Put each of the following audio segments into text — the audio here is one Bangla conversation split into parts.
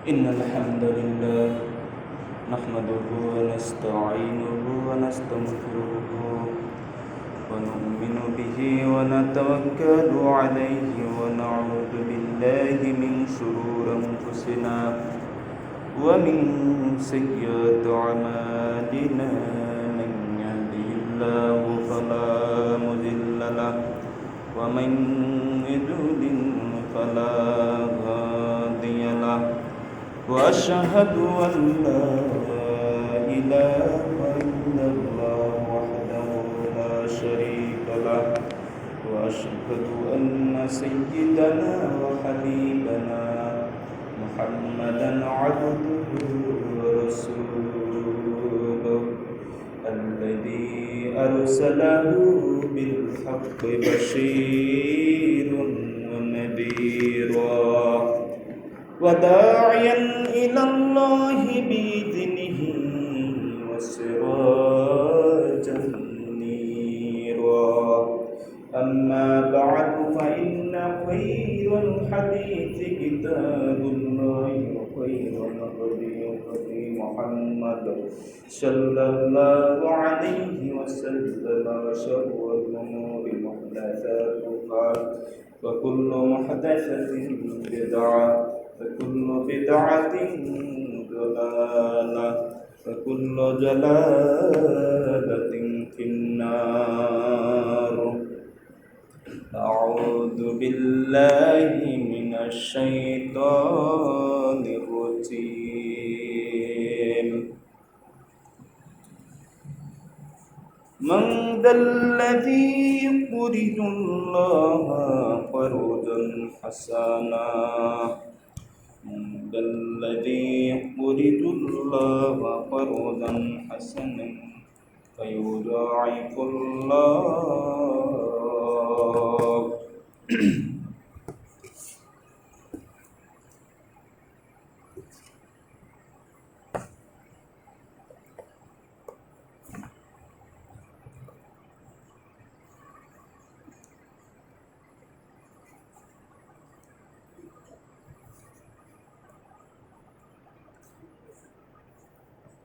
إن الحمد لله نحمده ونستعينه ونستغفره ونؤمن به ونتوكل عليه ونعوذ بالله من شرور أنفسنا ومن سيئات أعمالنا من يهده الله فلا مضل له ومن يضلل فلا هادي له وأشهد أن لا إله إلا الله وحده لا شريك له وأشهد أن سيدنا وحبيبنا محمدا عبده ورسوله الذي أرسله بالحق بشير ونذيرا وداعيا إلى الله بإذنه وسراجا منيرا أما بعد فإن خير الحديث كتاب الله وخير الهدي هدي محمد صلى الله عليه وسلم وشر الأمور محدثاتها وكل محدثة بدعة وكل بدعة ضلالة وكل ضلالة في النار أعوذ بالله من الشيطان الرجيم من ذا الذي يقرض الله قرضا حسنا من ذا الذي يقرض الله قرضا حسنا فيضاعف الله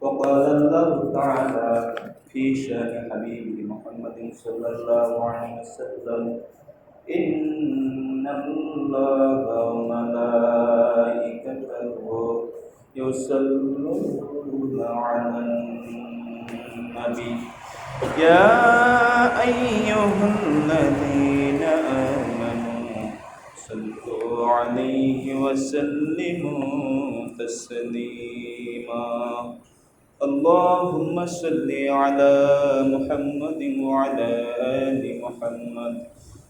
وقال الله تعالى في شأن حبيبه محمد صلى الله عليه وسلم إن الله وملائكته يصلون على النبي يا أيها الذين آمنوا صلوا عليه وسلموا تسليما اللهم صل على محمد وعلى آل محمد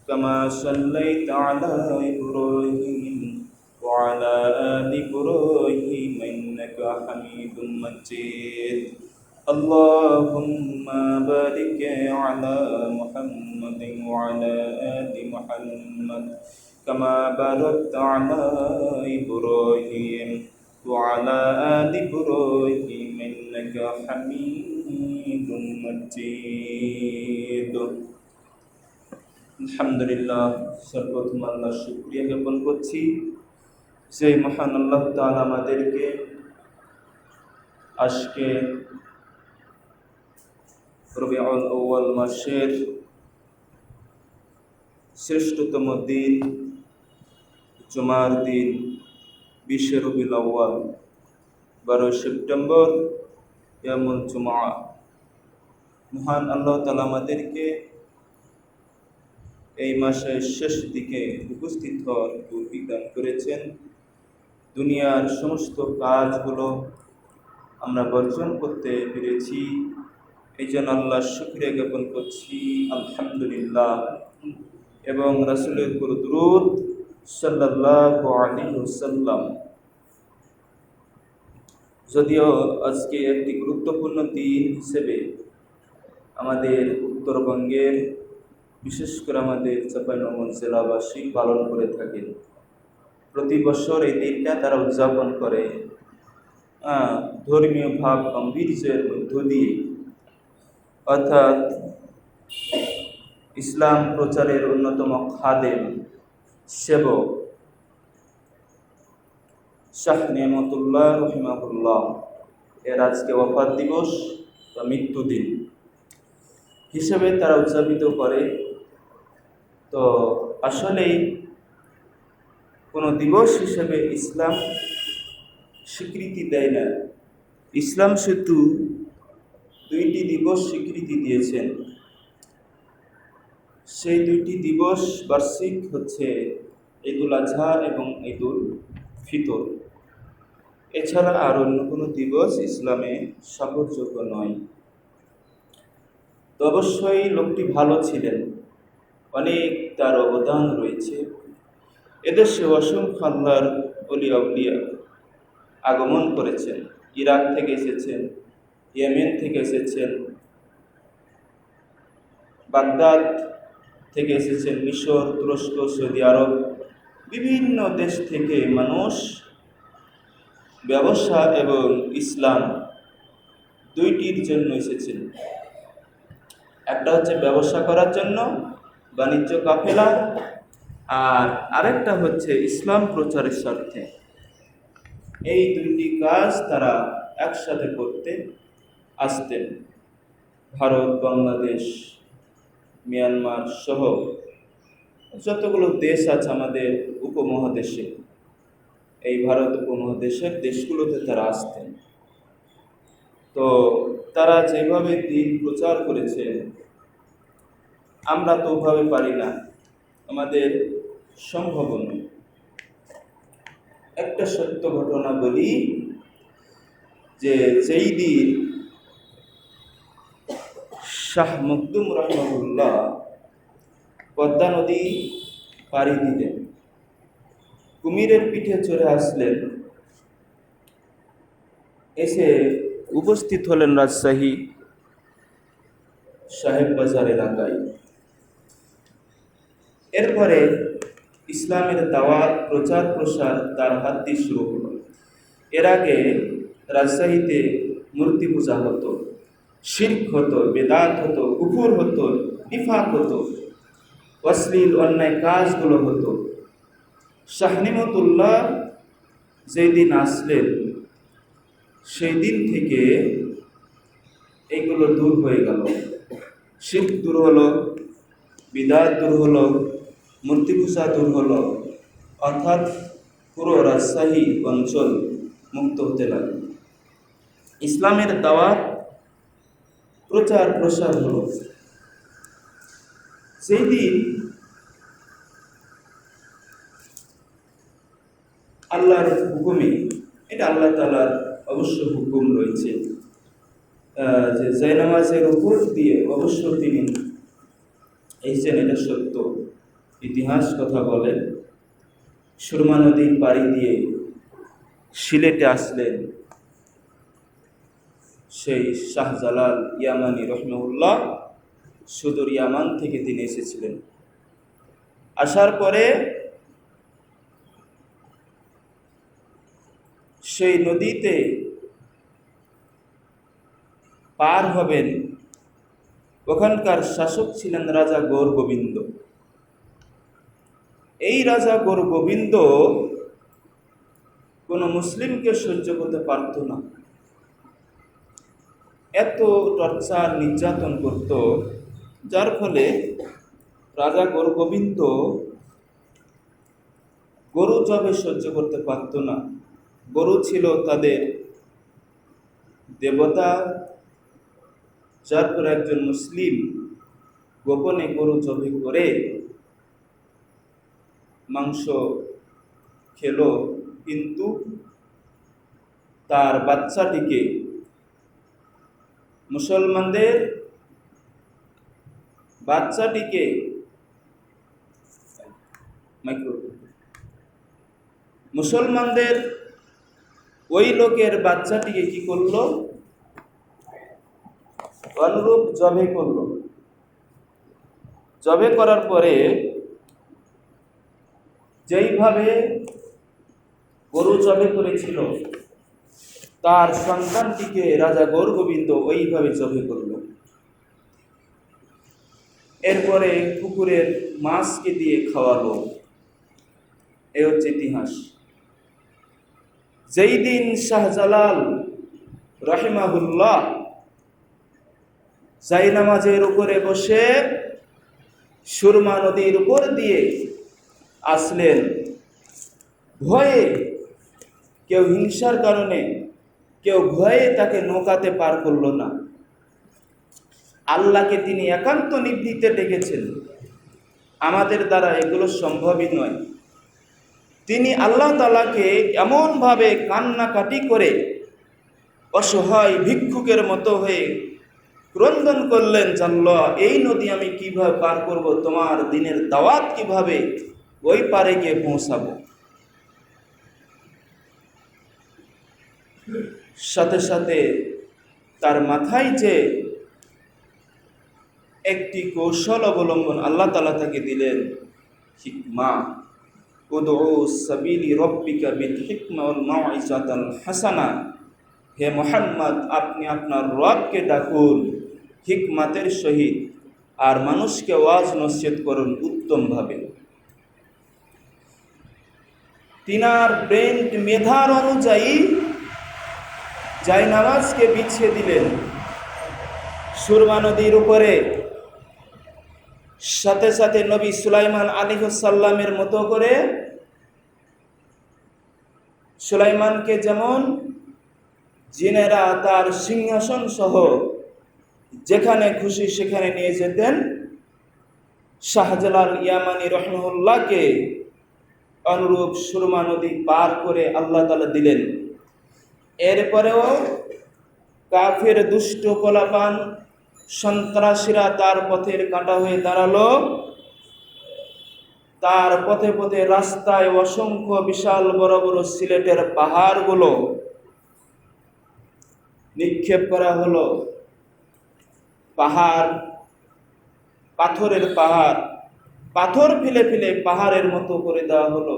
كما صليت على إبراهيم وعلى آل إبراهيم إنك حميد مجيد اللهم بارك على محمد وعلى آل محمد كما باركت على إبراهيم وعلى آل إبراهيم إنك حميد مجيد আলহামদুলিল্লাহ সর্বপ্রথম আল্লাহর শুকরিয়া জ্ঞাপন করছি যে মহান আল্লাহ তাআলা আমাদেরকে আজকে রবিউল আউয়াল মাসের শ্রেষ্ঠতম দিন জুমার দিন 20 রবিউল আউয়াল 12 সেপ্টেম্বর ইয়ামুল জুমআ মহান আল্লাহ তাআলা আমাদেরকে এই মাসের শেষ দিকে উপস্থিত হওয়ার তৌফিক দান করেছেন দুনিয়ার সমস্ত কাজগুলো আমরা বর্জন করতে পেরেছি এই জন্য আল্লাহর শুকরিয়া জ্ঞাপন করছি আলহামদুলিল্লাহ এবং রাসূলের উপর দরুদ সাল্লাল্লাহু আলাইহি ওয়াসাল্লাম যদিও আজকে একটি গুরুত্বপূর্ণ দিন হিসেবে আমাদের উত্তরবঙ্গের বিশেষ করে আমাদের চাঁপাইনবাবগঞ্জ জেলাবাসী পালন করে থাকেন প্রতি বছর এই দিনটা তারা উদযাপন করে ধর্মীয় ভাব গাম্ভীর্যের মধ্য দিয়ে অর্থাৎ ইসলাম প্রচারের অন্যতম খাদেম সেবক শাহ নেয়ামতুল্লাহ রহিমাহুল্লাহ এর আজকে ওয়াফাত দিবস বা মৃত্যুদিন হিসেবে তারা উদযাপিত করে। তো আসলেই কোনো দিবস হিসেবে ইসলাম স্বীকৃতি দেয় না। ইসলাম শুধু দুইটি দিবস স্বীকৃতি দিয়েছেন। সেই দুইটি দিবস বার্ষিক হচ্ছে ঈদুল আজহা এবং ঈদুল ফিতর। এছাড়া আর অন্য কোনো দিবস ইসলামে সফরযোগ্য নয়। তো অবশ্যই লোকটি ভালো ছিলেন, অনেক তার অবদান রয়েছে। এদেশে অসংখ্য আল্লাহর ওলি আউলিয়া আগমন করেছেন। ইরাক থেকে এসেছেন, ইয়েমেন থেকে এসেছেন, বাগদাদ থেকে এসেছেন, মিশর, তুরস্ক, সৌদি আরব, বিভিন্ন দেশ থেকে মানুষ ব্যবসা এবং ইসলাম দুইটির জন্য এসেছেন। একটা হচ্ছে ব্যবসা করার জন্য, বাণিজ্য কাফেলা, আর আরেকটা হচ্ছে ইসলাম প্রচারের স্বার্থে। এই দুইটি কাজ তারা একসাথে করতে আসতেন। ভারত, বাংলাদেশ, মিয়ানমার সহ যতগুলো দেশ আছে আমাদের উপমহাদেশে, এই ভারত উপমহাদেশের দেশগুলোতে তারা আসতেন। তো তারা যেভাবে দিন প্রচার করেছে আমরা তো ওভাবে পারি না, আমাদের সম্ভব নয়। একটা সত্য ঘটনা বলি যে যেই দিন শাহ মখদুম রহমাহুল্লাহ পদ্মা নদী পাড়ি দিলেন, কুমিরের পিঠে চড়ে আসলেন, এসে উপস্থিত হলেন রাজশাহী সাহেব বাজার এলাকায়। এরপরে ইসলামের দাওয়াত প্রচার প্রসার তার হাত দিয়ে শুরু হলো। এর আগে রাজশাহীতে মূর্তি পূজা হতো, শিরক হতো, বেদাত হতো, কুফর হতো, নিফাক হতো, অশ্লীল অন্যায় কাজগুলো হতো। শাহ নেয়ামতুল্লাহ যেই দিন আসলেন সেই দিন থেকে এইগুলো দূর হয়ে গেল। শিরক দূর হলো, বিদাত দূর হলো, মূর্তি পূজা দূর হলো, অর্থাৎ পুরো রাজশাহী অঞ্চল মুক্ত হতে লাগলো। ইসলামের দাওয়াত প্রচার প্রসার হলো। সেই দিন আল্লাহর হুকুমে, এটা আল্লাহ তাআলার অবশ্য হুকুম রয়েছে যে জায়নামাজের উপর দিয়ে অবশ্য তিনি এসেছেন, এটা সত্য। ইতিহাস কথা বলে সুরমা নদী পাড়ি দিয়ে সিলেটে আসলেন সেই শাহজালাল ইয়ামানি রহমাহুল্লাহ। সুদূর ইয়ামান থেকে তিনি এসেছিলেন। আসার পরে সেই নদীতে পার হবেন, ওখানকার শাসক ছিলেন রাজা গৌর গোবিন্দ। এই রাজা গৌর গোবিন্দ কোনো মুসলিমকে সহ্য করতে পারত না, এত টর্চার নির্যাতন করত, যার ফলে রাজা গৌর গোবিন্দ গরু জবে সহ্য করতে পারত না। গরু ছিল তাদের দেবতা, যার পর একজন মুসলিম গোপনে গরু জবে করে মাংস খেলো, কিন্তু তার বাচ্চাটিকে মুসলমানদের ওই লোকের বাচ্চাটিকে কি করলো, অনুরূপ জবে করলো। জবে করার পরে যেইভাবে গরু জবে করেছিল তার সন্তানটিকে রাজা গৌর গোবিন্দ ওইভাবে জবে করল। এরপরে পুকুরের মাছকে দিয়ে খাওয়ালো। এই হচ্ছে ইতিহাস। যেই দিন শাহজালাল রাহিমাহুল্লাহ জায়নামাজের উপরে বসে সুরমা নদীর উপর দিয়ে আসলেন, ভয়ে, কেউ হিংসার কারণে, কেউ ভয়ে তাকে নৌকাতে পার করলো না। আল্লাহকে তিনি একান্ত নিভৃতে ডেকেছেন। আমাদের দ্বারা এগুলো সম্ভবই নয়। তিনি আল্লাহ তাআলাকে এমনভাবে কান্নাকাটি করে অসহায় ভিক্ষুকের মতো হয়ে ক্রন্দন করলেন, আল্লাহ, এই নদী আমি কিভাবে পার করব, তোমার দিনের দাওয়াত কিভাবে ওই পারে গিয়ে পৌঁছাবো। সাথে সাথে তার মাথায় যে একটি কৌশল অবলম্বন আল্লাহ তাআলা তাকে দিলেন, হিকমা। উদউ সাবিলি রব্বিকা বিল হিকমা ওয়াল মাউইজাতাল হাসানা। হে মুহাম্মদ, আপনি আপনার রবকে ডাকুন হিকমাতের সহিত, আর মানুষকে ওয়াজ নসিহত করুন উত্তমভাবে। তিনার ব্রেন মেধার অনুযায়ী জায়নামাজকে বিছিয়ে দিলেন সুরমা নদীর উপরে। সাথে সাথে নবী সুলাইমান আলাইহিস সালামের মতো করে, সুলাইমানকে যেমন জিনেরা তার সিংহাসন সহ যেখানে খুশি সেখানে নিয়ে যেতেন, শাহজালাল ইয়ামানি রহমাহুল্লাহকে অনুরূপ সুরমা নদী পার করে আল্লাহ তাআলা দিলেন। এরপরেও কাফের দুষ্ট পোলাপান সন্ত্রাসীরা তার পথের কাঁটা হয়ে দাঁড়ালো। তার পথে পথে রাস্তায় অসংখ্য বিশাল বড় বড় সিলেটের পাহাড়গুলো নিক্ষেপ করা হলো। পাহাড়, পাথরের পাহাড়, পাথর ফেলে ফেলে পাহাড়ের মতো করে দেওয়া হলো।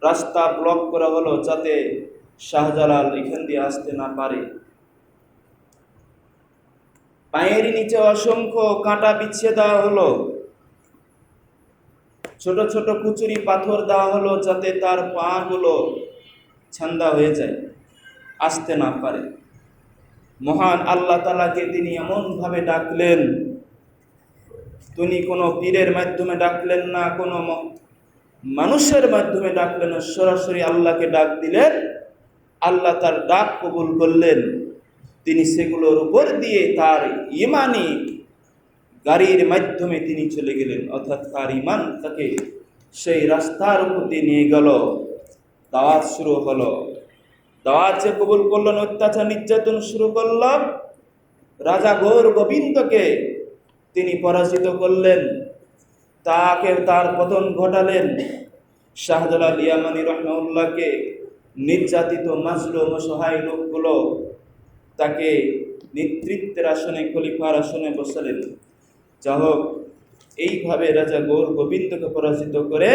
রাস্তা ব্লক করা হলো যাতে শাহজালাল এখান দিয়ে আসতে না পারে। পায়ের নিচে অসংখ্য কাঁটা বিছিয়ে দেওয়া হলো। ছোট ছোট কুচুরি পাথর দেওয়া হলো যাতে তার পা গুলো ছান্দা হয়ে যায়, আসতে না পারে। মহান আল্লাহ তাআলাকে তিনি এমন ভাবে ডাকলেন, তিনি কোনো পীরের মাধ্যমে ডাকলেন না, কোনো মানুষের মাধ্যমে ডাকলেন না, সরাসরি আল্লাহকে ডাক দিলেন। আল্লাহ তার ডাক কবুল করলেন। তিনি সেগুলোর উপর দিয়ে তার ইমানি গাড়ির মাধ্যমে তিনি চলে গেলেন, অর্থাৎ তার ইমান তাকে সেই রাস্তার উপর দিয়ে নিয়ে গেল। দাওয়াত শুরু হলো। দাওয়াত যে কবুল করলেন, অত্যাচার নির্যাতন শুরু করল। রাজা গৌর গোবিন্দকে তিনি পরাজিত করলেন, তাকে তার পতন ঘটালেন। শাহজালাল ইয়ামানি রহমাহুল্লাহকে নির্যাতিত মাজলুম অসহায় লোকগুলো তাকে নেতৃত্বের আসনে, খলিফার আসনে বসালেন। যা হোক, এইভাবে রাজা গৌর গোবিন্দকে পরাজিত করে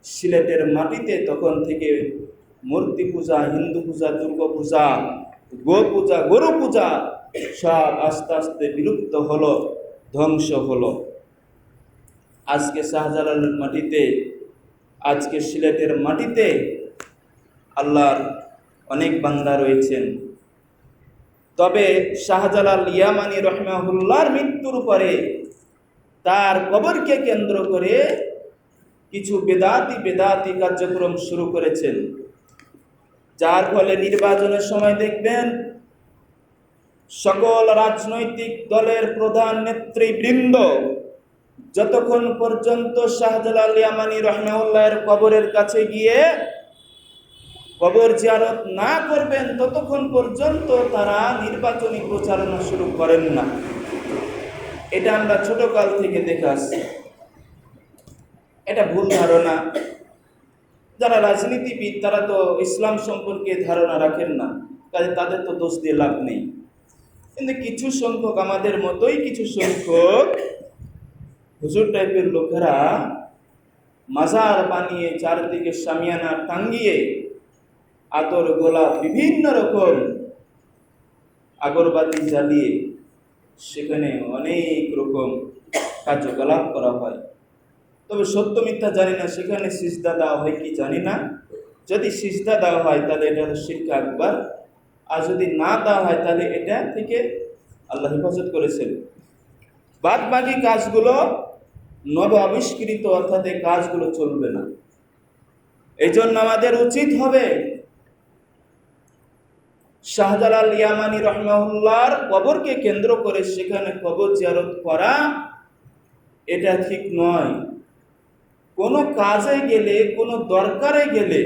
সিলেটের মাটিতে তখন থেকে মূর্তি পূজা, হিন্দু পূজা, দুর্গা পূজা, গো পূজা, গরু পূজা সব আস্তে আস্তে বিলুপ্ত হলো, ধ্বংস হলো। আজকে শাহজালালের মাটিতে, আজকে সিলেটের মাটিতে আল্লাহর অনেক বান্দা রয়েছেন। তবে শাহজালাল ইয়ামানি রহমাহুল্লাহর মৃত্যুর পরে তার কবরকে কেন্দ্র করে কিছু বেদাতি কার্যক্রম শুরু করেছেন, যার ফলে নির্বাচনের সময় দেখবেন সকল রাজনৈতিক দলের প্রধান নেতৃবৃন্দ যতক্ষণ পর্যন্ত শাহজালাল ইয়ামানি রহমাহুল্লাহর কবরের কাছে গিয়ে কবর জিয়ারত না করবেন ততক্ষণ পর্যন্ত তারা নির্বাচনী প্রচারণা শুরু করেন না। এটা আমরা ছোটকাল থেকে দেখে আসছি। এটা ভুল ধারণা। যারা রাজনীতিবিদ তারা তো ইসলাম সম্পর্কে ধারণা রাখেন না, কাজে তাদের তো দোষ দিয়ে লাভ নেই। কিন্তু কিছু সংখ্যক, আমাদের মতোই কিছু সংখ্যক হুজুর টাইপের লোকেরা মাজার বানিয়ে চারদিকে শামিয়ানা টাঙ্গিয়ে আতর, গোলাপ, বিভিন্ন রকম আগরবাতি জ্বালিয়ে সেখানে অনেক রকম কার্যকলাপ করা হয়। তবে সত্য মিথ্যা জানি না, সেখানে সিজদা দেওয়া হয় কি জানি না। যদি সিজদা দেওয়া হয় তাহলে এটা হলো শিরক আকবার, আর যদি না দেওয়া হয় তাহলে এটা থেকে আল্লাহ হেফাজত করেছেন। বাদ বাকি কাজগুলো নব আবিষ্কৃত, অর্থাৎ এই কাজগুলো চলবে না। এই জন্য আমাদের উচিত হবে শাহজালাল ইয়ামানি রহমাহুল্লাহর কবরকে কেন্দ্র করে সেখানে কবর জিয়ারত করা এটা ঠিক নয়। কোনো কাজে গেলে, কোনো দরকারে গেলে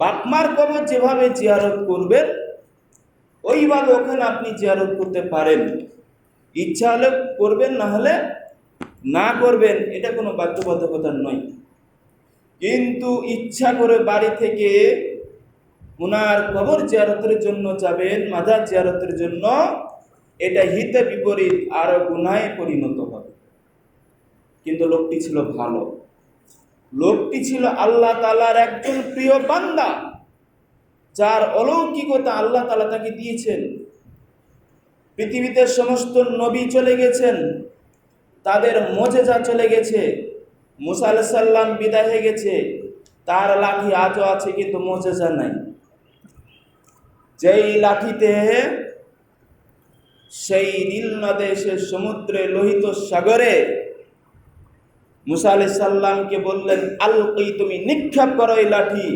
বাপমার কবর যেভাবে জিয়ারত করবেন ওইভাবে ওখানে আপনি জিয়ারত করতে পারেন। ইচ্ছা হলে করবেন, না হলে না করবেন, এটা কোনো বাধ্যবাধকতা নয়। কিন্তু ইচ্ছা করে বাড়ি থেকে ওনার কবর জিয়ারতের জন্য যাবেন, মাজার জিয়ারতের জন্য, এটা হিতে বিপরীত, আরো গুনাহে পরিণত হবে। কিন্তু লোকটি ছিল ভালো, লোকটি ছিল আল্লাহ তাআলার একজন প্রিয় বান্দা, যার অলৌকিকতা আল্লাহ তাআলা তাকে দিয়েছেন। পৃথিবীতে সমস্ত নবী চলে গেছেন, তাদের মুজিজা চলে গেছে। মুসা আলাইহিস সালাম বিদায় হয়ে গেছে, তার লাঠি আজও আছে, কিন্তু মুজিজা নাই। যেই লাঠিতে সেই নীল নদে, সে সমুদ্রে, লোহিত সাগরে মুসা আলাইহিস সালামকে বললেন, আলকি, তুমি নিক্ষেপ করো এই লাঠি।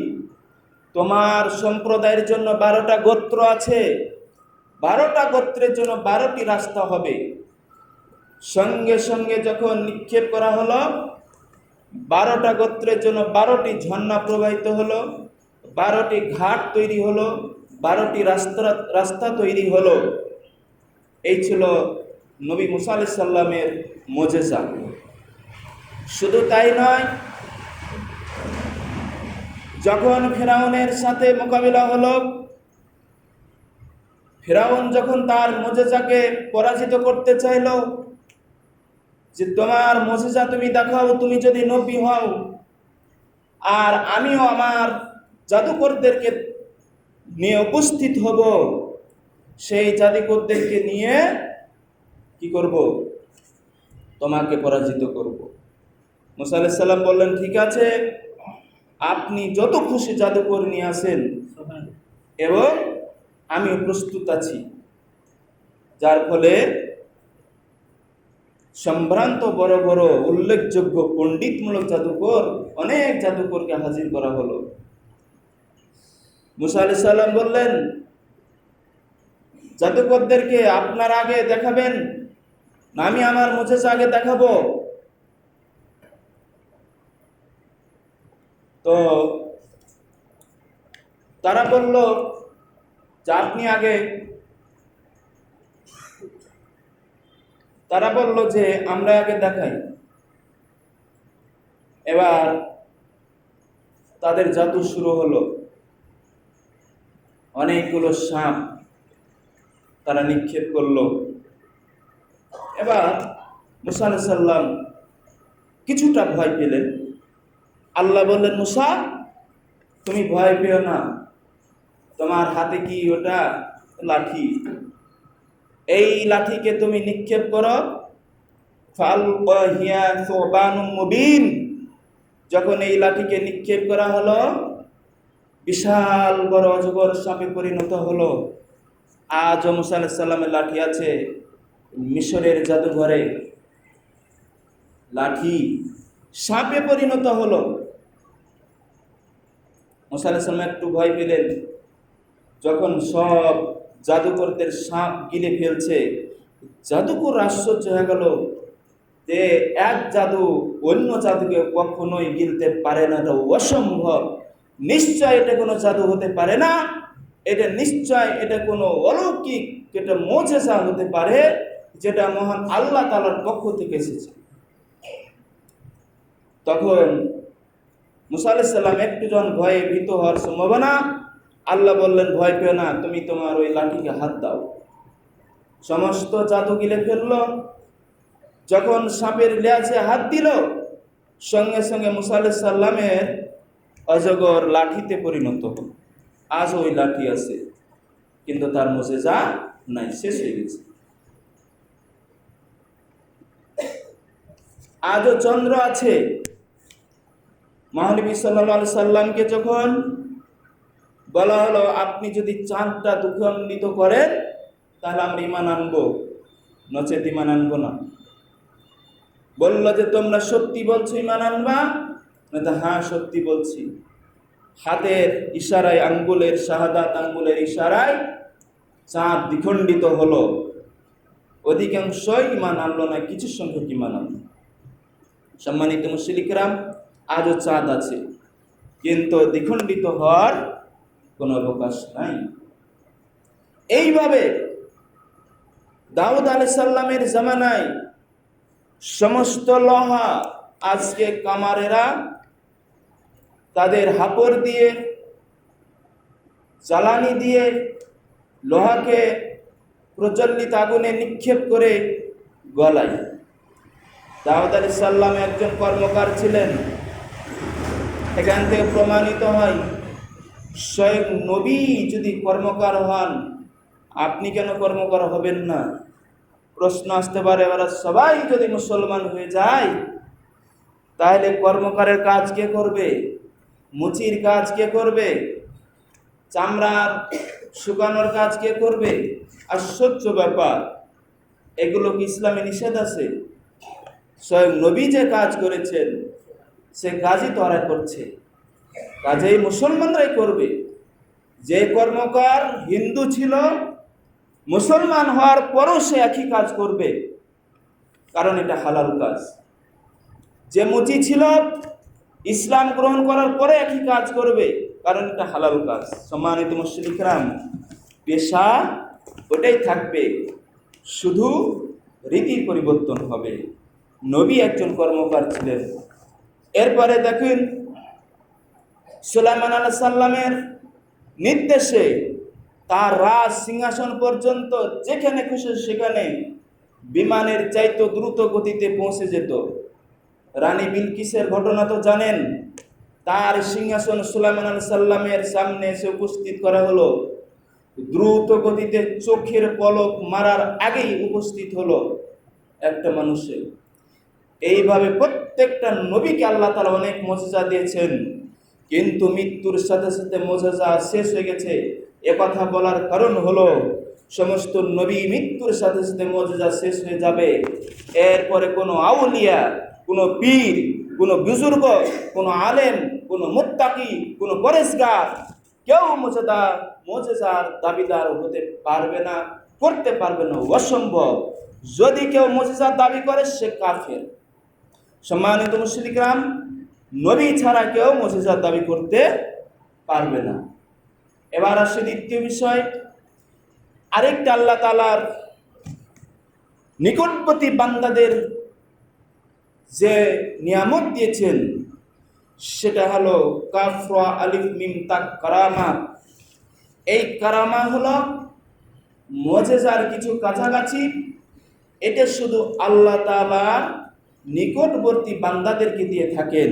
তোমার সম্প্রদায়ের জন্য 12টা গোত্র আছে, 12টা গোত্রের জন্য 12টি রাস্তা হবে। সঙ্গে সঙ্গে যখন নিক্ষেপ করা হলো, 12টা গোত্রের জন্য 12টি ঝর্ণা প্রবাহিত হলো, 12টি ঘাট তৈরি হলো, 12টি রাস্তা তৈরি হলো। এই ছিল নবী মুসা আলাইহিস সালামের মুজিজা। শুধু তাই নয়, যখন ফেরাউনের সাথে মোকাবিলা হলো, ফেরাউন যখন তার মুজিজাকে পরাজিত করতে চাইল, যে তোমার মুজিজা তুমি দেখাও, তুমি যদি নবী হও, আর আমিও আমার জাদুকরদেরকে নিয়ে উপস্থিত হব, সেই জাদুকরদেরকে নিয়ে কি করব? তোমাকে পরাজিত করব। মুসা আলাইহিস সালাম বললেন, ঠিক আছে, আপনি যত খুশি জাদুকর নিয়ে আসেন, এবং আমি প্রস্তুত আছি। যার ফলে সম্ভ্রান্ত বড় বড় উল্লেখযোগ্য পণ্ডিতমূলক জাদুকর, অনেক জাদুকরকে হাজির করা হলো। মুসা আলাইহিস সালাম বললেন, জাদুকরদেরকে আপনার আগে দেখাবেন না আমি আমার মুজিজা আগে দেখাবো? তো তারা বলল যে আপনি আগে। তারা বলল যে আমরা আগে দেখাই। এবার তাদের জাদু শুরু হলো। অনেকগুলো সাপ তারা নিক্ষেপ করলো। এবার মুসা আলাইহিস সালাম কিছুটা ভয় পেলেন। আল্লাহ বললেন, মুসা, তুমি ভয় পেও না, তোমার হাতে কি ওটা? লাঠি। এই লাঠিকে তুমি নিক্ষেপ করো। ফালকিয়া সুবানুম মুবিন। যখন এই লাঠিকে নিক্ষেপ করা হলো, বিশাল বড় অজগর সাপে পরিণত হলো। আজও মুসা আলাইহিস সালামের লাঠি আছে মিশরের জাদুঘরে। লাঠি সাপে পরিণত হলো। মুসা আলাইহিস সালাম একটু ভয় পেলেন। যখন সব জাদুকরদের সাপ গিলে ফেলছে, জাদুকর আশ্চর্য হয়ে গেল যে এক জাদু অন্য জাদুকে কখনোই গিলতে পারে না, এটা অসম্ভব। নিশ্চয় এটা কোনো জাদু হতে পারে না, এটা নিশ্চয় এটা কোনো অলৌকিক, এটা মুজিজা হতে পারে, যেটা মহান আল্লাহ তাআলার পক্ষ থেকে এসেছে। তখন মুসা আলাইহিস সালাম একটু যখন ভয়ে ভীত হওয়ার সম্ভাবনা, আল্লাহ বললেন, ভয় পেও না, তুমি তোমার ওই লাঠিকে হাত দাও। সমস্ত জাদু গিলে ফেললো। যখন সাপের লেজে হাত দিল, সঙ্গে সঙ্গে মুসা আলাইহিস সালামের অজগর লাঠিতে পরিণত হল। আজ ওই লাঠি আছে, কিন্তু তার মুজিজা নাই, শেষ হয়ে গেছে। আজও চন্দ্র আছে, মহানবী সাল্লাল্লাহু আলাইহি সাল্লামকে যখন বলা হলো আপনি যদি চাঁদটা দ্বিখণ্ডিত করেন তাহলে আমরা ঈমান আনবো, নচেত ঈমান আনবো না। বলল যে তোমরা সত্যি বলছো ঈমান আনবা? না, হ্যাঁ সত্যি বলছি। হাতের ইশারায়, আঙ্গুলের শাহাদাত আঙ্গুলের ইশারায় চাঁদ দ্বিখণ্ডিত হলো। অধিকাংশই ঈমান আনলো না, কিছু সংখ্যক ঈমান আনলো। সম্মানিত মুশরিকরা, আজও চাঁদ আছে, কিন্তু দ্বিখণ্ডিত হওয়ার কোনো অবকাশ নাই। এইভাবে দাউদ আলাইহিস সালামের জামানায় সমস্ত লোহা আজকে কামারেরা তাদের হাপড় দিয়ে, জ্বালানি দিয়ে লোহাকে প্রজ্বলিত আগুনে নিক্ষেপ করে গলায়। দাউদ আলাইহিস সালাম একজন কর্মকার ছিলেন। এখান থেকে প্রমাণিত হয় স্বয়ং নবী যদি কর্মকার হন, আপনি কেন কর্মকার হবেন না? প্রশ্ন আসতে পারে, এবার সবাই যদি মুসলমান হয়ে যায় তাহলে কর্মকারের কাজ কে করবে? মুচির কাজ কে করবে? চামড়ার শুকানোর কাজ কে করবে? আশ্চর্য ব্যাপার, এগুলো কি ইসলামে নিষেধ আছে? স্বয়ং নবী যে কাজ করেছেন সে কাজই তারা করছে, কাজেই মুসলমানরাই করবে। যে কর্মকার হিন্দু ছিল, মুসলমান হওয়ার পরও সে একই কাজ করবে, কারণ এটা হালাল কাজ। যে মুচি ছিল, ইসলাম গ্রহণ করার পরে একই কাজ করবে, কারণ এটা হালাল কাজ। সম্মানিত মুশরিকরা, পেশা ওটাই থাকবে, শুধু রীতি পরিবর্তন হবে। নবী একজন কর্মকার ছিলেন। এরপরে দেখুন, সুলাইমান আলাইহিস সালামের নির্দেশে তার রাজ সিংহাসন পর্যন্ত যেখানে খুশি সেখানে বিমানের চাইতে দ্রুত গতিতে পৌঁছে যেত। রানী বিলকিসের ঘটনা তো জানেন, তার সিংহাসন সুলাইমান আলাইহিস সালামের সামনে এসে উপস্থিত করা হলো, দ্রুত গতিতে চোখের পলক মারার আগেই উপস্থিত হলো একটা মানুষের। এইভাবে প্রত্যেকটা নবীকে আল্লাহ তাআলা অনেক মুজিজা দিয়েছেন, কিন্তু মৃত্যুর সাথে সাথে মুজিজা শেষ হয়ে গেছে। কথা বলার কারণ হলো সমস্ত নবী মৃত্যুর সাথে সাথে মুজিজা শেষ হয়ে যাবে। এরপরে কোনো আউলিয়া, কোনো পীর, কোনো বুজুর্গ, কোনো আলেম, কোনো মুত্তাকি, কোনো পরেশগার কেউ মুজিজার দাবিদার হতে পারবে না, করতে পারবে না, অসম্ভব। যদি কেউ মুজিজার দাবি করে সে কাফের। সম্মানিত মুশরিকরা, নবী ছাড়া কেউ মুজিজার দাবি করতে পারবে না। এবার আসে দ্বিতীয় বিষয়, আরেকটা আল্লাহ তাআলার নিকটবর্তী বান্দাদের যে নিয়ামত দিয়েছেন সেটা হলো কাফ রা আলিফ মিম তা কারামা। এই কারামা হলো মুজিজার কিছু কাছাকাছি, এটা শুধু আল্লাহ তাআলা নিকটবর্তী বান্দাদেরকে দিয়ে থাকেন।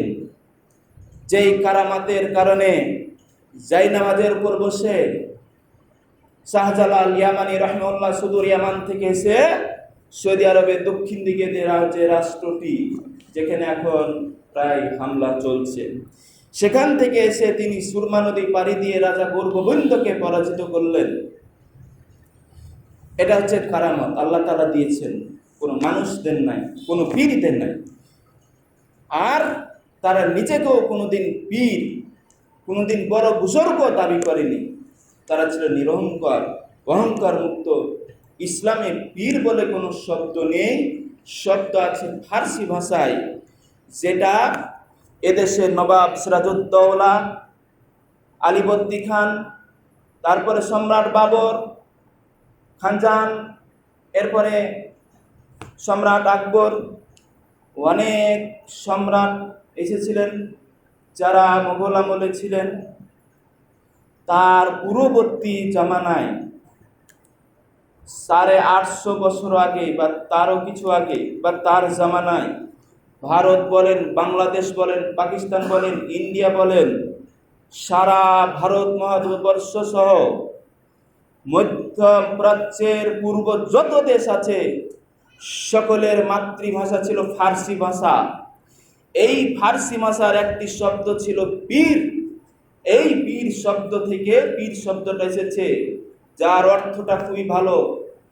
যেই কারামাতের কারণে জায়নামাজের উপর বসে শাহজালাল ইয়ামানি রাহিমাহুল্লাহ সুদূর ইয়ামান থেকে এসে সৌদি আরবের দক্ষিণ দিকে যে রাষ্ট্রটি যেখানে এখন প্রায় হামলা চলছে, সেখান থেকে এসে তিনি সুরমা নদী পাড়ি দিয়ে রাজা গোবিন্দকে পরাজিত করলেন। এটা হচ্ছে কারামত, আল্লাহ তাআলা দিয়েছেন, কোনো মানুষদের নাই, কোনো পীরদের নাই। আর তারা নিজেকেও কোনোদিন পীর, কোনোদিন বড় বুজুর্গ দাবি করেনি। তারা ছিল নিরহংকার, অহংকার মুক্ত। ইসলামে পীর বলে কোনো শব্দ নেই, শব্দ আছে ফার্সি ভাষায়, যেটা এদেশের নবাব সিরাজউদ্দৌলা, আলীবর্দী খান, তারপরে সম্রাট বাবর, খানজাহান, এরপরে সম্রাট আকবর, অনেক সম্রাট এসেছিলেন যারা মোগল আমলে ছিলেন। তার পূর্ববর্তী জামানায় 850 বছর আগে বা তারও কিছু আগে বা তার জামানায় ভারত বলেন, বাংলাদেশ বলেন, পাকিস্তান বলেন, ইন্ডিয়া বলেন, সারা ভারত মহাবর্ষ সহ মধ্য প্রাচ্যের পূর্ব যত দেশ আছে সকলের মাতৃভাষা ছিল ফার্সি ভাষা। এই ফার্সি ভাষার একটি শব্দ ছিল পীর। এই পীর শব্দ থেকে পীর শব্দটা এসেছে, যার অর্থটা খুবই ভালো।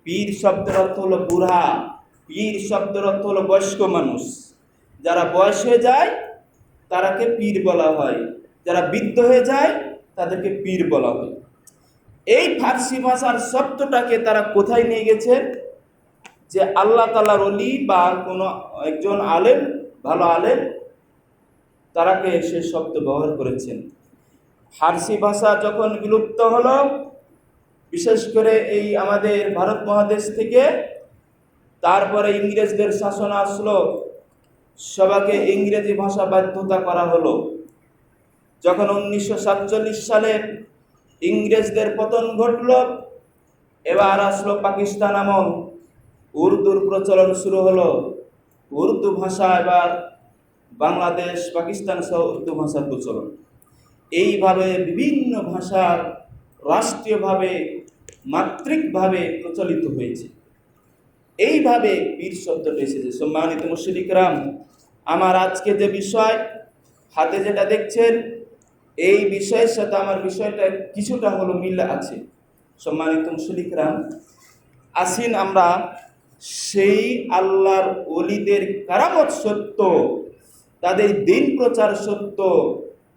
পীর শব্দের অর্থ হলো বুড়া, পীর শব্দের অর্থ হলো বয়স্ক মানুষ। যারা বয়স হয়ে যায় তারাকে পীর বলা হয়, যারা বৃদ্ধ হয়ে যায় তাদেরকে পীর বলা হয়। এই ফার্সি ভাষার শব্দটাকে তারা কোথায় নিয়ে গেছে? যে আল্লাহ তাআলার ওলি বা কোনো একজন আলেম, ভালো আলেম, তারাকে সে শব্দ ব্যবহার করেছেন। ফার্সি ভাষা যখন বিলুপ্ত হলো, বিশেষ করে এই আমাদের ভারত মহাদেশ থেকে, তারপরে ইংরেজদের শাসন আসলো, সবাইকে ইংরেজি ভাষা বাধ্যতা করা হলো। যখন 1947 সালে ইংরেজদের পতন ঘটল, এবার আসলো পাকিস্তান আমল, উর্দুর প্রচলন শুরু হলো। উর্দু ভাষা এবার বাংলাদেশ, পাকিস্তান সহ উর্দু ভাষার প্রচলন। এইভাবে বিভিন্ন ভাষার রাষ্ট্রীয়ভাবে, মাতৃকভাবে প্রচলিত হয়েছে। এইভাবে পীর শব্দটা এসেছে। সম্মানিত মুশরিকরাম, আমার আজকে যে বিষয় হাতে যেটা দেখছেন, এই বিষয়ের সাথে আমার বিষয়টা কিছুটা হলো মিল আছে। সম্মানিত মুশরিকরাম, আসিন আমরা সেই আল্লাহর ওলিদের কারামত সত্য, তাদের দিন প্রচার সত্য,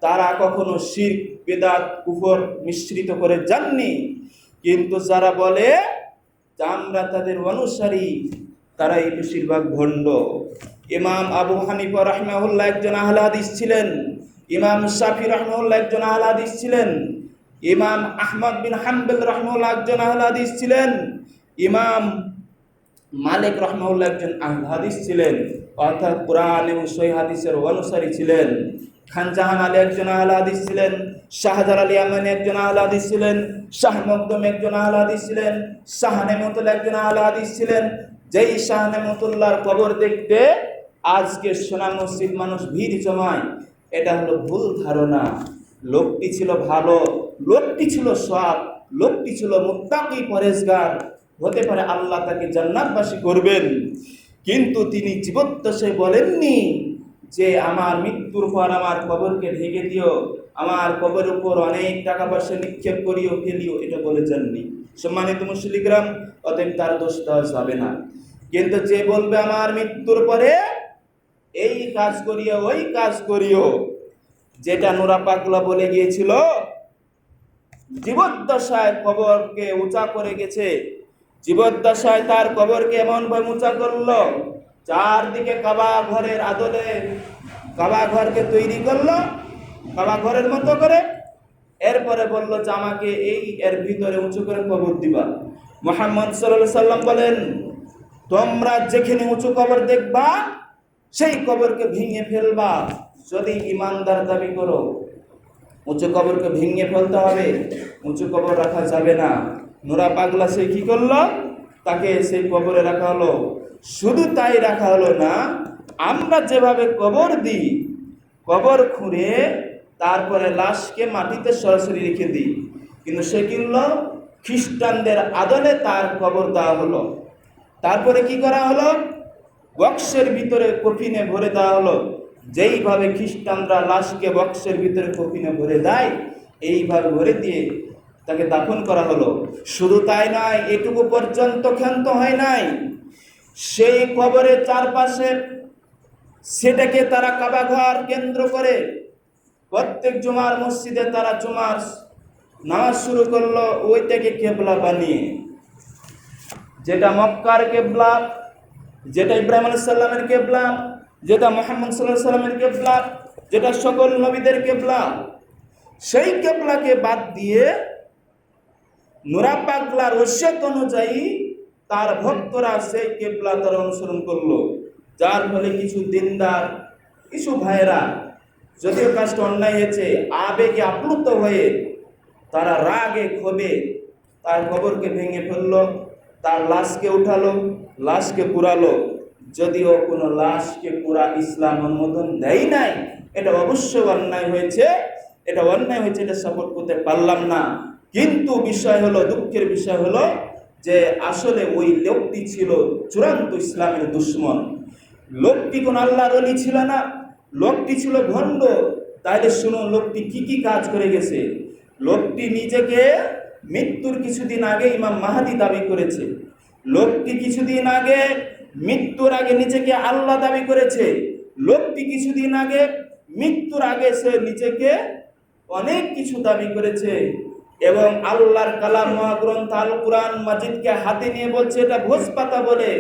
তারা কখনো শিরক, বেদাত, কুফর মিশ্রিত করে যাননি। কিন্তু যারা বলে যে আমরা তাদের অনুসারী, তারাই বেশিরভাগ ভণ্ড। ইমাম আবু হানিফা রাহিমাহুল্লাহ একজন আহলে হাদিস ছিলেন। ইমাম শাফি রাহিমাহুল্লাহ একজন আহলে হাদিস ছিলেন। ইমাম আহমদ বিন হাম্বল রাহিমাহুল্লাহ একজন আহলে হাদিস ছিলেন। ইমাম মালিক রাহিমাহুল্লাহ একজন আহলে হাদিস ছিলেন, অর্থাৎ কোরআন এবং সহিহ হাদিসের অনুসারী ছিলেন। খানজাহান আলী একজন আহলে হাদিস ছিলেন। শাহজালাল আলী ইয়ামানি একজন আহলে হাদিস ছিলেন। শাহ মকদুম একজন আহলে হাদিস ছিলেন। শাহ নেমতুল্লাহ একজন আহলে হাদিস ছিলেন। যেই শাহ নেমতুল্লাহর কবর দেখতে আজকে সোনার মসজিদ মানুষ ভিড় জমায়, এটা হলো ভুল ধারণা। লোকটি ছিল ভালো, লোকটি ছিল সৎ, লোকটি ছিল মুত্তাকি, পরেজগার। হতে পারে আল্লাহ তাকে জান্নাতবাসী করবেন, কিন্তু তিনি জীবদ্দশায় বলেননি যে আমার মৃত্যুর পর আমার কবরকে ঢেকে দিও, আমার কবরের উপর অনেক টাকা পয়সা নিক্ষেপ করিও, ফেলিও, এটা বলে যাননি। সম্মানিত মুশরিকরাম, অতএব তার দোষ দেওয়া যাবে না। কিন্তু যে বলবে আমার মৃত্যুর পরে এই কাজ করিও, ওই কাজ করিও, যেটা নূরা পাকলা বলে গিয়েছিল, জীবদ্দশায় কবরকে উঁচা করে গেছে। জীবদ্দশায় তার কবরকে এমন ভাবে উঁচা করলো, চারদিকে কাবা ঘরের আদলে কাবা ঘরকে তৈরি করলো, কাবা ঘরের মতো করে। এরপরে বললো যে আমাকে এই এর ভিতরে উঁচু করে কবর দিবা। মুহাম্মদ সাল্লাল্লাহু আলাইহি সাল্লাম বলেন, তোমরা যেখানে উঁচু কবর দেখবা সেই কবরকে ভেঙে ফেলবা। যদি ইমানদার দাবি করো, উঁচু কবরকে ভেঙে ফেলতে হবে, উঁচু কবর রাখা যাবে না। নূরা পাগলা সে কি করলো? তাকে সেই কবরে রাখা হলো। শুধু তাই রাখা হলো না, আমরা যেভাবে কবর দিই, কবর খুঁড়ে তারপরে লাশকে মাটিতে সরাসরি রেখে দিই, কিন্তু সে কিনলো খ্রিস্টানদের আদলে তার কবর দেওয়া হলো। তারপরে কি করা হলো? বক্সের ভিতরে কফিনে ভরে দেওয়া হলো। যেইভাবে খ্রিস্টানরা লাশকে বক্সের ভিতরে কফিনে ভরে দেয়, এইভাবে ভরে দিয়ে তাকে দাফন করা হলো। শুধু তাই নয়, এটুকু পর্যন্ত ক্ষান্ত হয় নাই, সেই কবরের চারপাশে সেটাকে তারা কাবা ঘর কেন্দ্র করে প্রত্যেক জুমার মসজিদে তারা জুমার নামাজ শুরু করলো ওইটাকে কেবলা বানিয়ে, যেটা মক্কার কেবলা, যেটা ইব্রাহিম আলাইহিস সালামের কেবলা, যেটা মুহাম্মদ সাল্লাল্লাহু আলাইহি সাল্লামের কেবলা, যেটা সকল নবীদের কেবলা, সেই কেবলাকে বাদ দিয়ে নূরা পাগলার ওসিয়ত অনুযায়ী তার ভক্তরা সেই কেবলা তারা অনুসরণ করলো। যার ফলে কিছু দিনদার, কিছু ভাইয়েরা, যদিও কাজটা অন্যায় হয়েছে, আবেগে আপ্লুত হয়ে তারা রাগে ক্ষোভে তার কবরকে ভেঙে ফেললো, তার লাশকে উঠালো, লাশকে পুরালো। যদিও কোনো লাশকে পুরা ইসলাম অনুমোদন দেয় নাই, এটা অবশ্যই অন্যায় হয়েছে, এটা অন্যায় হয়েছে, এটা সাপোর্ট করতে পারলাম না। কিন্তু বিষয় হলো, দুঃখের বিষয় হলো যে আসলে ওই লোকটি ছিল চূড়ান্ত ইসলামের দুশমন। লোকটি কোন আল্লাহর ওলি ছিল না, লোকটি ছিল ভণ্ড। তাহলে শুনো লোকটি কি কি কাজ করে গেছে। লোকটি নিজেকে মৃত্যুর কিছুদিন আগে ইমাম মাহাদি দাবি করেছে। লোকটি কিছুদিন আগে মৃত্যুর আগে নিজেকে আল্লাহ দাবি করেছে। লোকটি কিছুদিন আগে মৃত্যুর আগে সে নিজেকে অনেক কিছু দাবি করেছে এবং আল্লাহর কালাম মহাগ্রন্থ আল কুরআন মাজিদকে হাতে নিয়ে বলছে এটা ভোজপাতা বলে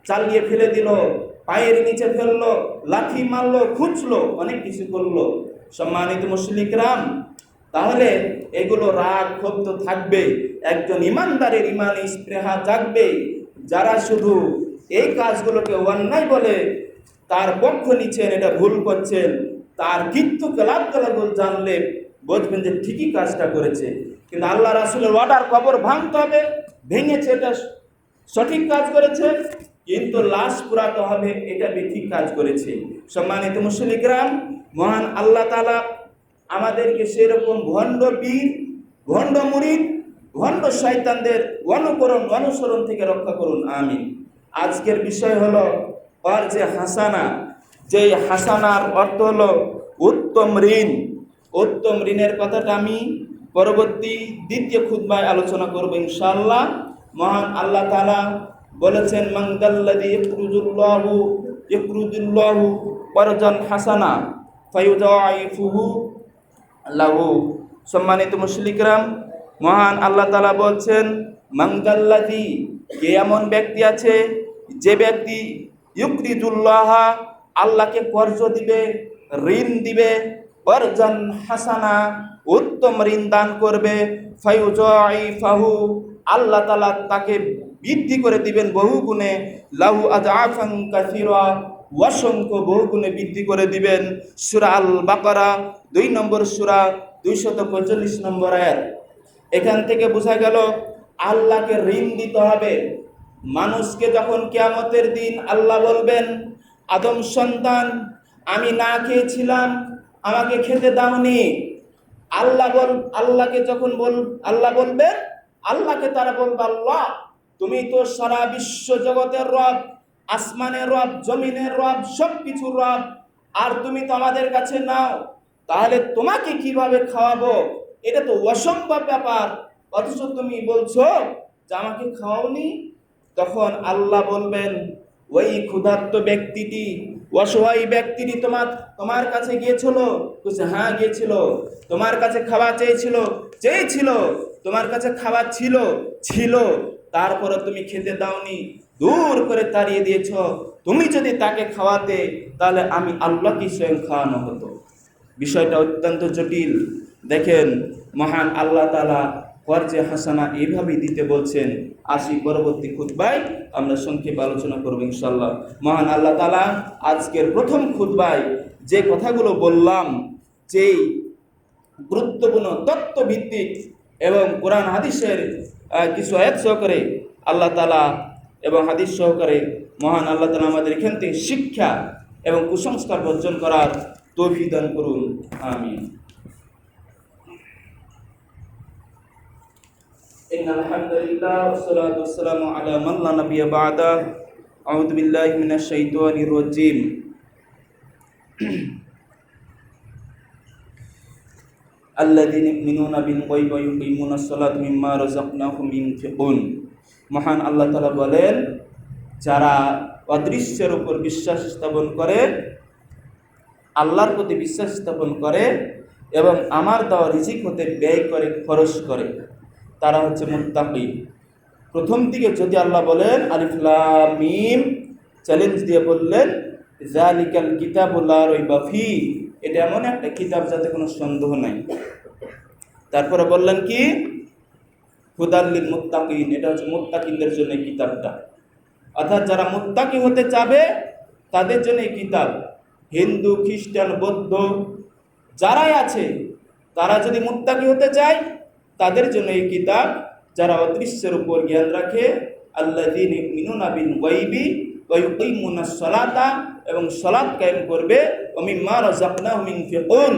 চালিয়ে ফেলে দিল, পায়ের নিচে ফেললো, লাঠি মারলো, খুঁচলো, অনেক কিছু করলো। সম্মানিত মুসলিকরাম, তাহলে এগুলো রাগ ক্ষোভ তো থাকবে। একজন ইমানদারের ইমানে স্পৃহা জাগবে। যারা শুধু এই কাজগুলোকে অন্যায় বলে তার পক্ষ নিচ্ছেন, এটা ভুল করছেন, তার কীর্তু কলাপগুলো জানলে বুঝবেন যে ঠিকই কাজটা করেছে। কিন্তু আল্লাহ রাসূলের অর্ডার কবর ভাঙতে হবে, ভেঙেছে, এটা সঠিক কাজ করেছে, কিন্তু লাশ পুরাতে হবে, এটা বেঠিক কাজ করেছে। সম্মানিত মুসলিকরাম, মহান আল্লাহ তাআলা আমাদেরকে সেরকম ভণ্ড পীর, ভণ্ড মুরিদ, ভণ্ড শয়তানদের অনুসরণ থেকে রক্ষা করুন, আমিন। আজকের বিষয় হলো আর যে হাসানা, যে হাসানার অর্থ হলো উত্তম ঋণ। উত্তম ঋণের কথাটা আমি পরবর্তী দ্বিতীয় খুতবায় আলোচনা করব ইনশাআল্লাহ। মহান আল্লাহ তাআলা বলেছেন মান দাল্লাযী ইয়াকরুজুল্লাহু করজান হাসানা ফায়ুদাইফুহু লাহু। সম্মানিত মুশরিকরাম, মহান আল্লাহ তাআলা বলছেন মান দাল্লাযী, কে এমন ব্যক্তি আছে যে ব্যক্তি ইউকরিজুল্লাহ, আল্লাহকে কর্জ দিবে, ঋণ দিবে, করজান হাসানা, উত্তম ঋণ দান করবে, ফায়ুদাইফাহু, আল্লাহ তাআলা তাকে বৃদ্ধি করে দিবেন বহু গুণে, লাহু আযআফান কাসীরা, অসংখ্য বহু গুণে বৃদ্ধি করে দিবেন। সূরা আল বাকারা 2 নম্বর সূরা 245 নম্বর আয়াত। এখান থেকে বোঝা গেল আল্লাহকে ঋণ দিতে হবে। মানুষকে যখন কিয়ামতের দিন আল্লাহ বলবেন আদম সন্তান আমি না খেয়েছিলাম, আমাকে খেতে দাওনি, আল্লাহকে যখন আল্লাহ বলবেন, আল্লাহকে তারা বলবে আল্লাহ তুমি তো সারা বিশ্ব জগতের রব, আসমানের রব, জমিনের রব, সবকিছুর রব, আর তুমি তো আমাদের কাছে নাও, তাহলে তোমাকে কিভাবে খাওয়াবো? এটা তো অসম্ভব ব্যাপার, অথচ তুমি বলছো যে আমাকে খাওয়াওনি। তখন আল্লাহ বলবেন ওই ক্ষুধার্ত ব্যক্তিটি, অসহায় ব্যক্তিটি তোমার কাছে গিয়েছিল? হ্যাঁ গিয়েছিল। তোমার কাছে খাওয়া চেয়েছিল, তোমার কাছে খাওয়া ছিল, তারপরে তুমি খেতে দাওনি, দূর করে তাড়িয়ে দিয়েছ। তুমি যদি তাকে খাওয়াতে তাহলে আমি আল্লাহকে স্বয়ং খাওয়ানো হতো। বিষয়টা অত্যন্ত জটিল। দেখেন মহান আল্লাহ তাআলা কর্জে হাসানা এইভাবেই দিতে বলছেন। আসি পরবর্তী খুতবায় আমরা সংক্ষেপে আলোচনা করব ইনশাআল্লাহ। মহান আল্লাহ তাআলা আজকের প্রথম খুতবায় যে কথাগুলো বললাম, যেই গুরুত্বপূর্ণ তত্ত্বভিত্তিক এবং কোরআন হাদিসের কিছু আয়াত সহকারে আল্লাহ তাআলা এবং হাদিস সহকারে মহান আল্লাহ তাআলা আমাদের এখান থেকে শিক্ষা এবং কুসংস্কার বর্জন করার তৌফিক দান করুন, আমিন। ইন্নাল হামদুলিল্লাহ ওয়াসসালাতু ওয়াসসালামু আলা মান লা নাবিয়্যা বা'দা। আউযু বিল্লাহি মিনাশ শাইতানির রাজীম। আল্লাযীনা ইউমিনুনা বিল গায়বি ওয়া ইউকিমুনাস সালাতা মিম্মা রাযাকনাহুম ইউনফিকুন। মহান আল্লাহ তাআলা বলেন, যারা অদৃশ্যের উপর বিশ্বাস স্থাপন করে, আল্লাহর প্রতি বিশ্বাস স্থাপন করে এবং আমার দেওয়া রিজিক হতে ব্যয় করে, খরচ করে, তারা হচ্ছে মুত্তাকি। প্রথম দিকে যদি আল্লাহ বলেন আলিফ লাম মিম, চ্যালেঞ্জ দিয়ে বললেন যালিকাল কিতাবু লা রাইবা ফি, এটা এমন একটা কিতাব যাতে কোনো সন্দেহ নাই। তারপরে বললেন কি হুদাল লিল মুত্তাকিন, এটা হচ্ছে মুত্তাকিনদের জন্য এই কিতাবটা। অর্থাৎ যারা মুত্তাকি হতে চাবে তাদের জন্য এই কিতাব। হিন্দু, খ্রিস্টান, বৌদ্ধ যারাই আছে, তারা যদি মুত্তাকি হতে চায় তাদের জন্য এই কিতাব। যারা অদৃশ্যের উপর জ্ঞান রাখে, আল্লাযীনা ইউমিনুনা বিল গায়বি ওয়া ইউকিমুনাস সালাতা, এবং সালাত কায়েম করবে, ওয়া মিম্মা রাযাকনাহুম ইউনফিকুন,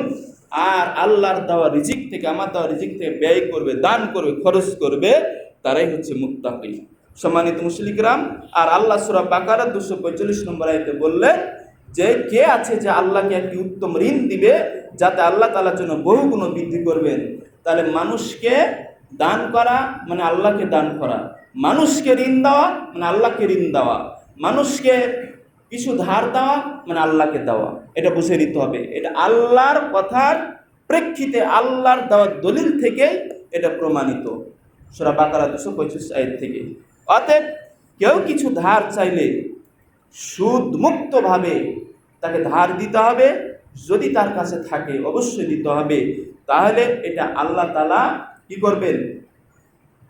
আর আল্লাহর দেওয়া রিজিক থেকে, আমার দেওয়া রিজিক থেকে ব্যয় করবে, দান করবে, খরচ করবে, তারাই হচ্ছে মুত্তাকি। সম্মানিত মুসলিকরাম, আর আল্লাহ সূরা বাকারা 245 নম্বর আয়াতে বললেন যে কে আছে যে আল্লাহকে একটি উত্তম ঋণ দিবে যাতে আল্লাহ তাআলার জন্য বহুগুণ বৃদ্ধি করবেন। তাহলে মানুষকে দান করা মানে আল্লাহকে দান করা, মানুষকে ঋণ দেওয়া মানে আল্লাহকে ঋণ দেওয়া, মানুষকে কিছু ধার দেওয়া মানে আল্লাহকে দেওয়া, এটা বুঝে নিতে হবে। এটা আল্লাহর কথার প্রেক্ষিতে, আল্লাহর দেওয়া দলিল থেকে এটা প্রমাণিত, সূরা বাকারা 225 আয়াত থেকে। অতএব কেউ কিছু ধার চাইলে সুদ মুক্তভাবে তাকে ধার দিতে হবে, যদি তার কাছে থাকে অবশ্যই দিতে হবে। তাহলে এটা আল্লাহ তাআলা কি করবেন?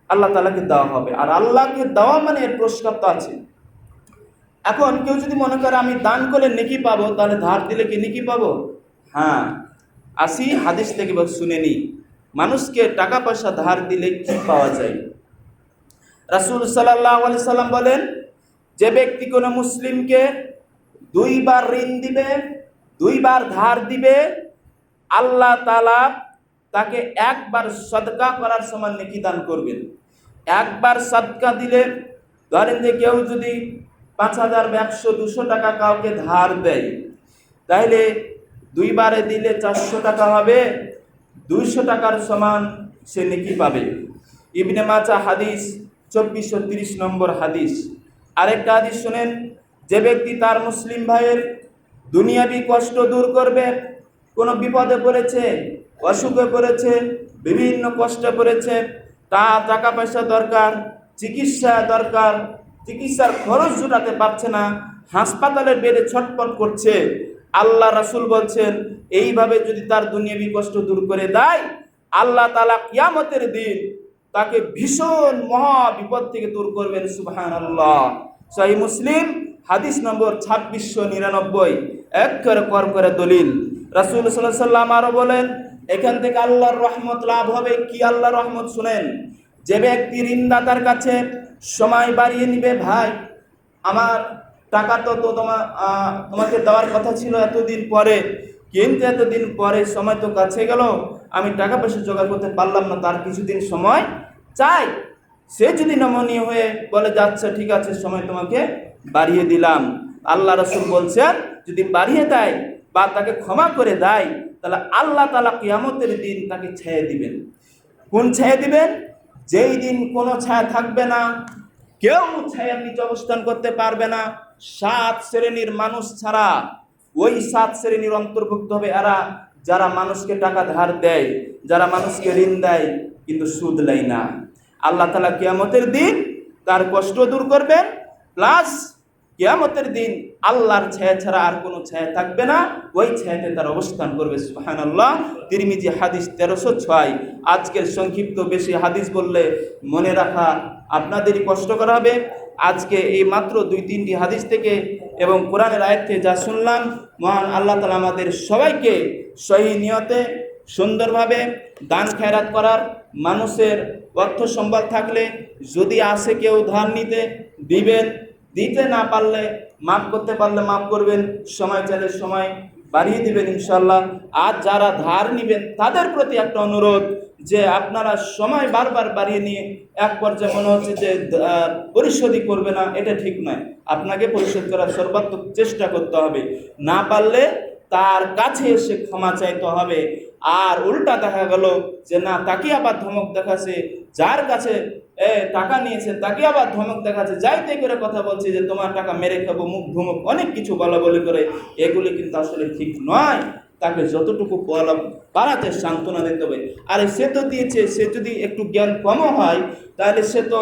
আল্লাহ তাআলাকে দেওয়া হবে। আর আল্লাহকে দেওয়া মানে এর পুরস্কার তো আছে। এখন কেউ যদি মনে করে আমি দান করলে নেকি পাবো, তাহলে ধার দিলে কি নেকি পাবো? হ্যাঁ, আসি হাদিস থেকে শুনে নি মানুষকে টাকা পয়সা ধার দিলে কি পাওয়া যায়। রাসূল সাল্লাল্লাহু আলাইহি সাল্লাম বলেন, যে ব্যক্তি কোনো মুসলিমকে 2 বার ঋণ দিবে, 2 বার ধার দিবে, আল্লাহ তাআলা তাকে 1 বার সদকা করার সমান নেকি দান করবেন। 1 বার সদকা দিলে, ধরেন যে কেউ যদি 5,000, 100, 200 টাকা কাউকে ধার দেয়, তাহলে 2 বারে দিলে 400 টাকা হবে, 200 টাকার সমান সে নেকি পাবে। ইবনে মাজাহ হাদিস 2430 নম্বর হাদিস। আরেকটা হাদিস শুনেন, যে ব্যক্তি তার মুসলিম ভাইয়ের দুনিয়াবি কষ্ট দূর করবে, কোনো বিপদে পড়েছে, অসুখে পড়েছে, বিভিন্ন কষ্টে পড়েছে, টাকা পয়সা দরকার, চিকিৎসা দরকার, চিকিৎসার খরচ জোটাতে পারছে না, হাসপাতালের বেডে ছটফট করছে, আল্লাহ রাসূল বলছেন এইভাবে যদি তার দুনিয়াবি কষ্ট দূর করে দেয়, আল্লাহ তাআলা কিয়ামতের দিন তাকে ভীষণ মহা বিপদ থেকে দূর করবেন। সুবহানাল্লাহ। সহিহ মুসলিম হাদিস নম্বর 2699, একেবারে কর করে দলিল। রাসূল সাল্লাল্লাহু আলাইহি ওয়াসাল্লাম আরো বলেন, এখান থেকে আল্লাহর রহমত লাভ হবে। কি আল্লাহর রহমত? শুনেন, যে ব্যক্তি ঋণদাতার কাছে সময় বাড়িয়ে নিবে, ভাই আমার টাকা তো তোমাকে দেওয়ার কথা ছিল এতদিন পরে, কিন্তু এতদিন পরে সময় তো কাছে গেল, আমি টাকা পয়সা জোগাড় করতে পারলাম না, তার কিছুদিন সময় চাই। সে যদি নমনীয় হয়ে বলে যাচ্ছে ঠিক আছে সময় তোমাকে বাড়িয়ে দিলাম, আল্লাহ রাসূল বলছেন যদি বাড়িয়ে দেয় বা তাকে ক্ষমা করে দেয়, তাহলে আল্লাহ তাআলা কিয়ামতের দিন তাকে ছেড়ে দিবেন। কোন ছেড়ে দিবেন? যেই দিন কোনো ছায়া থাকবে না, কেউ ছায়ার নিচে অবস্থান করতে পারবে না, 7 শ্রেণীর মানুষ ছাড়া। ওই 7 শ্রেণীর অন্তর্ভুক্ত হবে এরা যারা মানুষকে টাকা ধার দেয়, যারা মানুষকে ঋণ দেয় কিন্তু সুদ নেয় না। আল্লাহ তাআলা কিয়ামতের দিন তার কষ্ট দূর করবেন, প্লাস কিয়ামতের দিন আল্লাহর ছায়া ছাড়া আর কোনো ছায়া থাকবে না, ওই ছায়াতে তার অবস্থান করবে। সুবহানাল্লাহ। তিরমিজি হাদিস 1306। আজকের সংক্ষিপ্ত বেশি হাদিস বললে মনে রাখা আপনাদেরই কষ্টকর হবে। আজকে এই মাত্র 2-3টি হাদিস থেকে এবং কোরআনের আয়াত থেকে যা শুনলাম, মহান আল্লাহ তাআলা আমাদের সবাইকে সহি নিয়তে সুন্দরভাবে দান খেরাত করার, মানুষের অর্থ সম্পদ থাকলে যদি আসে কেউ ধার নিতে দিবেন, দিতে না পারলে মাফ করতে পারলে মাফ করবেন, সময় চাইলে সময় বাড়িয়ে দিবেন ইনশাআল্লাহ। আর যারা ধার নিবেন তাদের প্রতি একটা অনুরোধ যে আপনারা সময় বারবার বাড়িয়ে নিয়ে এক পর্যায়ে মনে হচ্ছে যে পরিশোধই করবে না, এটা ঠিক নয়। আপনাকে পরিশোধ করার সর্বাত্মক চেষ্টা করতে হবে, না পারলে তার কাছে এসে ক্ষমা চাইতে হবে। আর উল্টা দেখা গেল যে না, তাকে আবার ধমক দেখাচ্ছে, যার কাছে টাকা নিয়েছে তাকে আবার ধমক দেখাচ্ছে, যাইতে করে কথা বলছে যে তোমার টাকা মেরে খাবো, মুখ ধুমুক অনেক কিছু বলা বলি করে, এগুলি কিন্তু আসলে ঠিক নয়। তাকে যতটুকু পারাতে সান্ত্বনা দিতে হবে। আর সে তো দিয়েছে, সে যদি একটু জ্ঞান কমও হয় তাহলে সে তো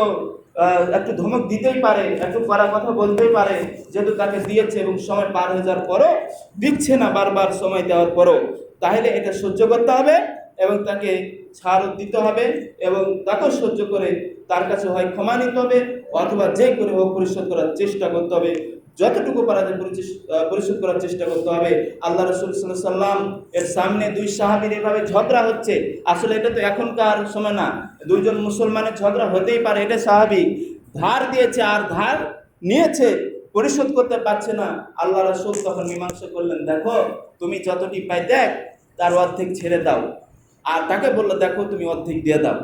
একটু ধমক দিতেই পারে, একটু কড়া কথা বলতেই পারে, যেহেতু তাকে দিয়েছে এবং সময় পার হয়ে যাওয়ার পরও দিচ্ছে না, বারবার সময় দেওয়ার পরও, তাহলে এটা সহ্য করতে হবে এবং তাকে ছাড় দিতে হবে এবং তাকেও সহ্য করে তার কাছে হয় ক্ষমা নিতে হবে অথবা যে করে হোক পরিশোধ করার চেষ্টা করতে হবে। যতটুকু পারা যায় পরিশোধ করার চেষ্টা করতে হবে। আল্লাহ রাসূল সাল্লাল্লাহু আলাইহি ওয়াসাল্লাম এর সামনে 2 সাহাবীর এভাবে ঝগড়া হচ্ছে। আসলে এটা তো এখনকার সময় না, 2 জন মুসলমানের ঝগড়া হতেই পারে, এটা স্বাভাবিক। ধার দিয়েছে আর ধার নিয়েছে, পরিশোধ করতে পারছে না। আল্লাহ রাসূল তখন মীমাংসা করলেন, দেখো তুমি যতটি পাই দেখ, তার অর্ধেক ছেড়ে দাও। আর তাকে বললো দেখো তুমি অর্ধেক দিয়ে দাও।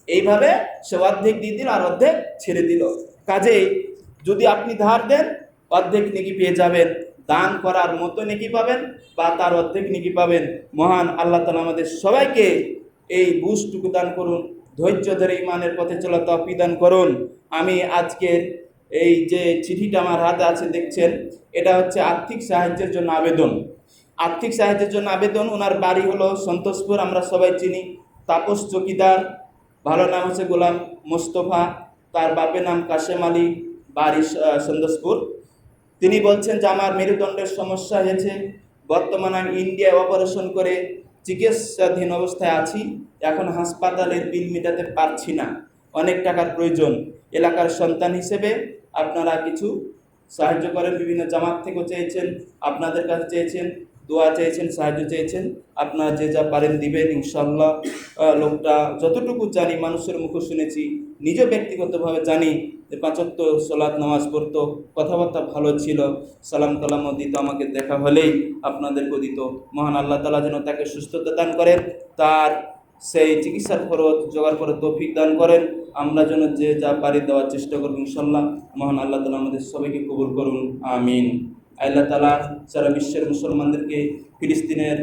এইভাবে সে অর্ধেক দিয়ে দিল আর অর্ধেক ছেড়ে দিল। কাজেই যদি আপনি ধার দেন অর্ধেক নেকি পেয়ে যাবেন, দান করার মতো নেকি পাবেন বা তার অর্ধেক নেকি পাবেন। মহান আল্লাহ তাআলা আমাদের সবাইকে এই বুঝটুকু দান করুন, ধৈর্য ধরে ইমানের পথে চলা তৌফিক দান করুন। আমি আজকের এই যে চিঠিটা আমার হাতে আছে দেখছেন, এটা হচ্ছে আর্থিক সাহায্যের জন্য আবেদন। আর্থিক সাহায্যের জন্য আবেদন। ওনার বাড়ি হলো সন্তোষপুর, আমরা সবাই চিনি। তাপস চকিদার, ভালো নাম হচ্ছে গোলাম মোস্তফা, তার বাপের নাম কাশেম আলী, বাড়ি সন্তোষপুর। তিনি বলছেন যে আমার মেরুদণ্ডের সমস্যা হয়েছে, বর্তমানে আমি ইন্ডিয়ায় অপারেশন করে চিকিৎসাধীন অবস্থায় আছি। এখন হাসপাতালের বিল মেটাতে পারছি না, অনেক টাকার প্রয়োজন। এলাকার সন্তান হিসেবে আপনারা কিছু সাহায্য করেন। বিভিন্ন জামাত থেকেও চেয়েছেন, আপনাদের কাছে চেয়েছেন, দোয়া চেয়েছেন, সাহায্য চেয়েছেন। আপনারা যে যা পারেন দিবেন ইনশাল্লাহ। লোকটা যতটুকু জানি, মানুষের মুখে শুনেছি, নিজে ব্যক্তিগতভাবে জানি যে 5 ওয়াক্ত সালাত নামাজ পড়তো, কথাবার্তা ভালো ছিল, সালাম কালামও দিত, আমাকে দেখা হলেই আপনাদেরকেও দিত। মহান আল্লাহ তাআলা যেন তাকে সুস্থতা দান করেন, তার সেই চিকিৎসার খরচ জোগাড় করে তৌফিক দান করেন। আমরা যেন যে যা পারি দেওয়ার চেষ্টা করব ইনশাল্লাহ। মহান আল্লাহ তাআলা আমাদের সবাইকে কবুল করুন, আমিন। আল্লাহ তাআলা সারা বিশ্বের মুসলমানদেরকে, ফিলিস্তিনের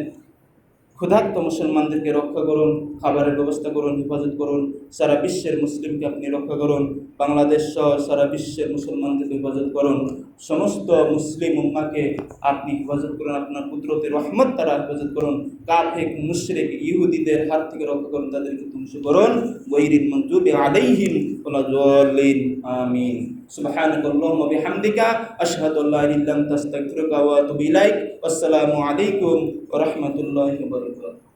ক্ষুধার্ত মুসলমানদেরকে রক্ষা করুন, খাবারের ব্যবস্থা করুন, হেফাজত করুন। সারা বিশ্বের মুসলিমকে আপনি রক্ষা করুন, বাংলাদেশ সহ সারা বিশ্বের মুসলমানদেরকে হেফাজত করুন। সমস্ত মুসলিম উম্মাকে আপনি হেফাজত করুন, আপনার কুদরতের রহমত দ্বারা হেফাজত করুন। কাফের মুশরিক ইহুদিদের হাত থেকে রক্ষা করুন, তাদেরকে ধ্বংস করুন। গায়রিল মাগদুবি আলাইহিম ওয়ালা যাল্লিন, আমিন। সুবহানাকাল্লাহুম্মা ওয়া বিহামদিকা আশহাদু আল্লা ইলাহা ইল্লা আনতা আস্তাগফিরুকা ওয়া আতুবু ইলাইক। আসসালামু আলাইকুম ওয়া রাহমাতুল্লাহি ওয়া বারাকাতুহু।